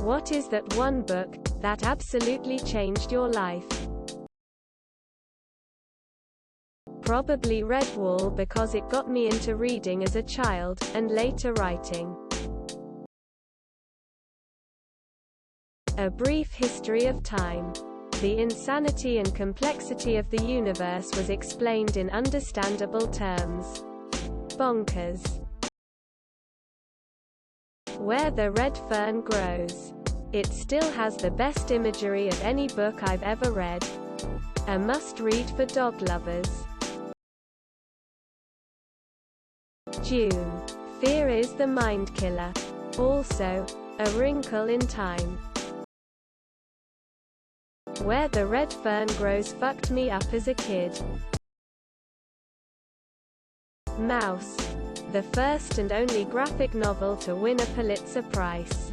What is that one book that absolutely changed your life? Probably Redwall, because it got me into reading as a child, and later writing. A Brief History of Time. The insanity and complexity of the universe was explained in understandable terms. Bonkers. Where the Red Fern Grows. It still has the best imagery of any book I've ever read. A must-read for dog lovers. Dune. Fear is the mind killer. Also, A Wrinkle in Time. Where the Red Fern Grows fucked me up as a kid. Mouse. The first and only graphic novel to win a Pulitzer Prize.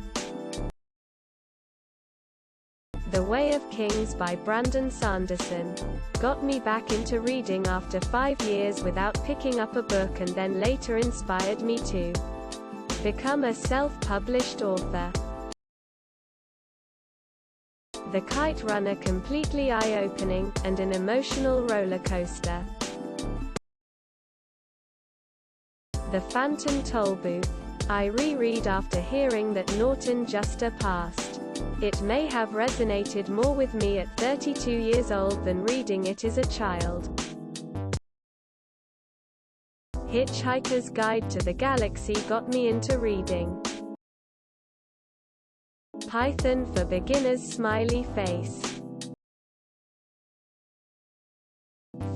The Way of Kings by Brandon Sanderson. Got me back into reading after 5 years without picking up a book, and then later inspired me to become a self-published author. The Kite Runner, completely eye-opening, and an emotional roller coaster. The Phantom Tollbooth. I reread after hearing that Norton Juster passed. It may have resonated more with me at 32 years old than reading it as a child. Hitchhiker's Guide to the Galaxy got me into reading. Python for Beginners, smiley face.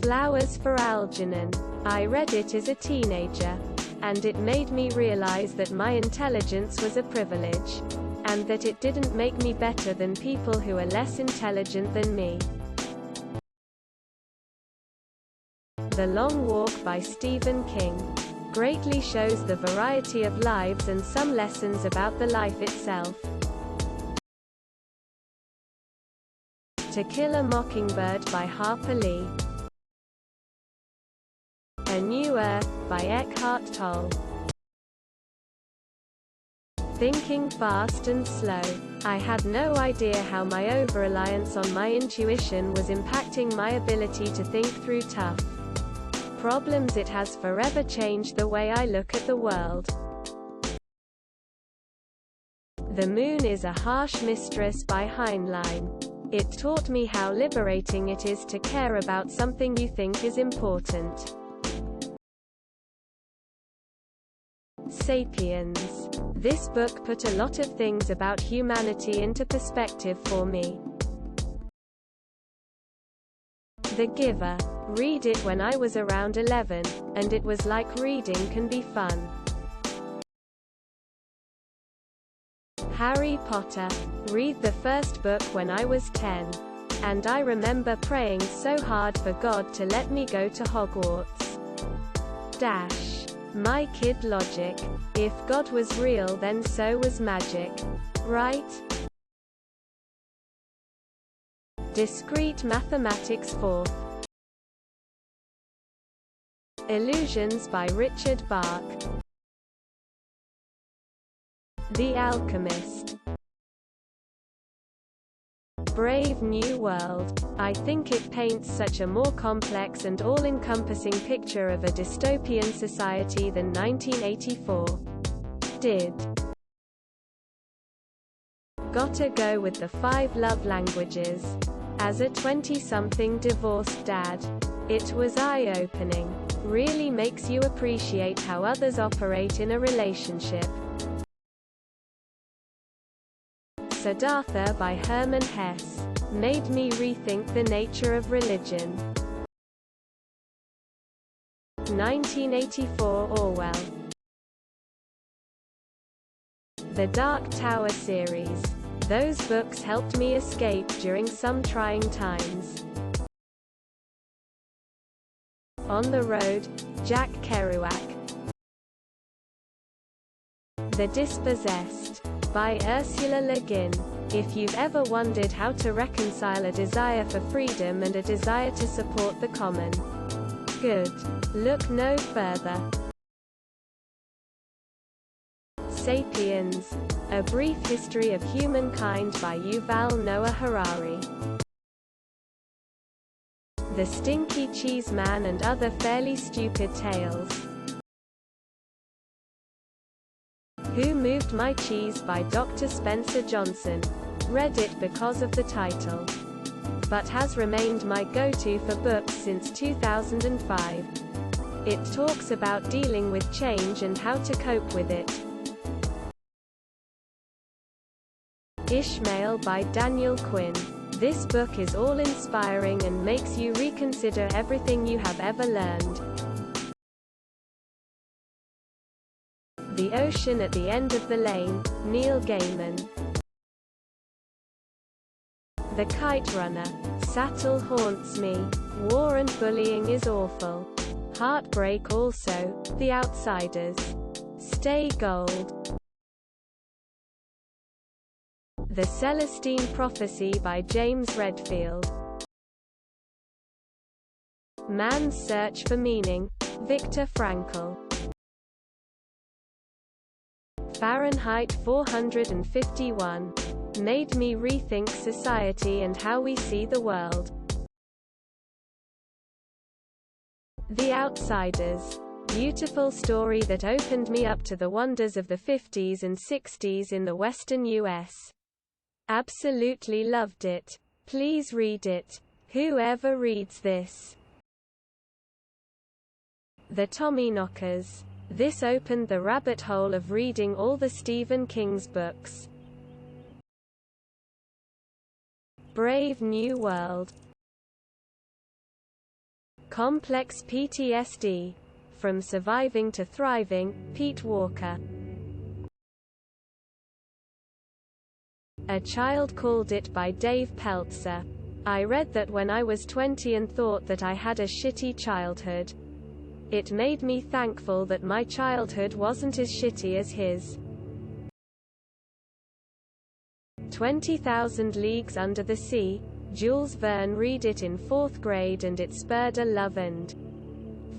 Flowers for Algernon. I read it as a teenager, and it made me realize that my intelligence was a privilege, and that it didn't make me better than people who are less intelligent than me. The Long Walk by Stephen King. Greatly shows the variety of lives and some lessons about the life itself. To Kill a Mockingbird by Harper Lee. A New Earth by Eckhart Tolle. Thinking Fast and Slow. I had no idea how my over-reliance on my intuition was impacting my ability to think through tough problems. It has forever changed the way I look at the world. The Moon is a Harsh Mistress by Heinlein. It taught me how liberating it is to care about something you think is important. Sapiens. This book put a lot of things about humanity into perspective for me. The Giver. Read it when I was around 11, and it was like reading can be fun. Harry Potter. Read the first book when I was 10. And I remember praying so hard for God to let me go to Hogwarts. Dash. My kid logic. If God was real, then so was magic. Right? Discrete Mathematics 4th. Illusions by Richard Bach. The Alchemist. Brave New World. I think it paints such a more complex and all-encompassing picture of a dystopian society than 1984 did. Gotta Go with the 5 Love Languages. As a 20-something divorced dad, it was eye-opening. Really makes you appreciate how others operate in a relationship. Siddhartha by Hermann Hesse. Made me rethink the nature of religion. 1984 Orwell. The Dark Tower series. Those books helped me escape during some trying times. On the Road, Jack Kerouac. The Dispossessed by Ursula Le Guin. If you've ever wondered how to reconcile a desire for freedom and a desire to support the common good, look no further. Sapiens A Brief History of Humankind by Yuval Noah Harari. The Stinky Cheese Man and Other Fairly Stupid Tales. Who Moved My Cheese by Dr. Spencer Johnson. Read it because of the title, but has remained my go-to for books since 2005. It talks about dealing with change and how to cope with it. Ishmael by Daniel Quinn. This book is all-inspiring and makes you reconsider everything you have ever learned. The Ocean at the End of the Lane, Neil Gaiman. The Kite Runner. Sattel haunts me. War and bullying is awful. Heartbreak also. The Outsiders. Stay Gold. The Celestine Prophecy by James Redfield. Man's Search for Meaning. Viktor Frankl. Fahrenheit 451. Made me rethink society and how we see the world. The Outsiders. Beautiful story that opened me up to the wonders of the 50s and 60s in the Western US. Absolutely loved it. Please read it. Whoever reads this. The Tommyknockers. This opened the rabbit hole of reading all the Stephen King's books. Brave New World. Complex PTSD. From Surviving to Thriving, Pete Walker. A Child Called It by Dave Peltzer. I read that when I was 20 and thought that I had a shitty childhood. It made me thankful that my childhood wasn't as shitty as his. 20,000 Leagues Under the Sea. Jules Verne. Read it in 4th grade and it spurred a love and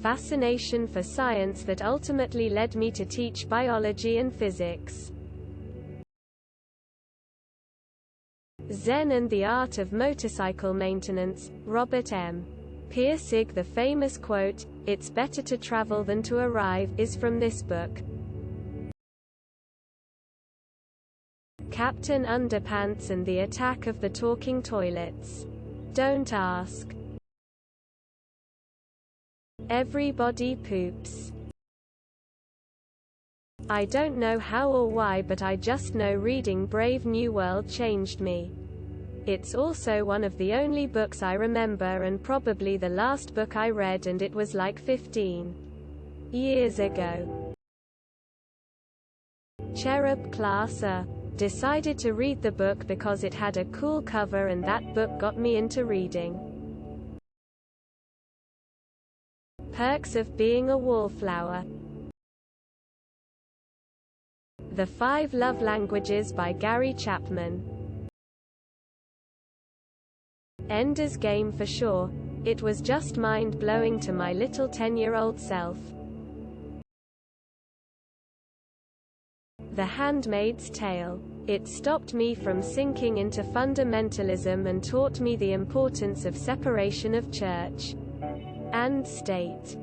fascination for science that ultimately led me to teach biology and physics. Zen and the Art of Motorcycle Maintenance. Robert M. Pirsig. The famous quote, "It's better to travel than to arrive," is from this book. Captain Underpants and the Attack of the Talking Toilets. Don't ask. Everybody Poops. I don't know how or why, but I just know reading Brave New World changed me. It's also one of the only books I remember and probably the last book I read, and it was like 15 years ago. Cherub Class A. Decided to read the book because it had a cool cover, and that book got me into reading. Perks of Being a Wallflower. The 5 Love Languages by Gary Chapman. Ender's Game for sure. It was just mind-blowing to my little 10-year-old self. The Handmaid's Tale. It stopped me from sinking into fundamentalism and taught me the importance of separation of church and state.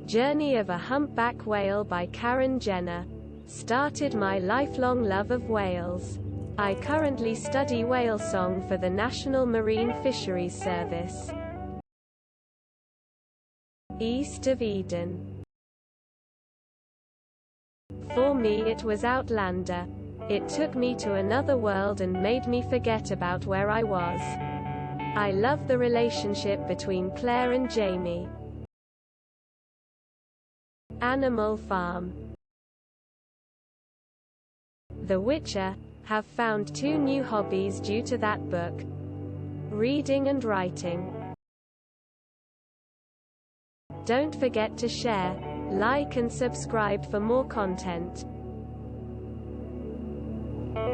Journey of a Humpback Whale by Karen Jenner. Started my lifelong love of whales. I currently study whale song for the National Marine Fisheries Service. East of Eden. For me it was Outlander. It took me to another world and made me forget about where I was. I love the relationship between Claire and Jamie. Animal Farm. The Witcher. Have found 2 new hobbies due to that book. Reading and writing. Don't forget to share, like and subscribe for more content.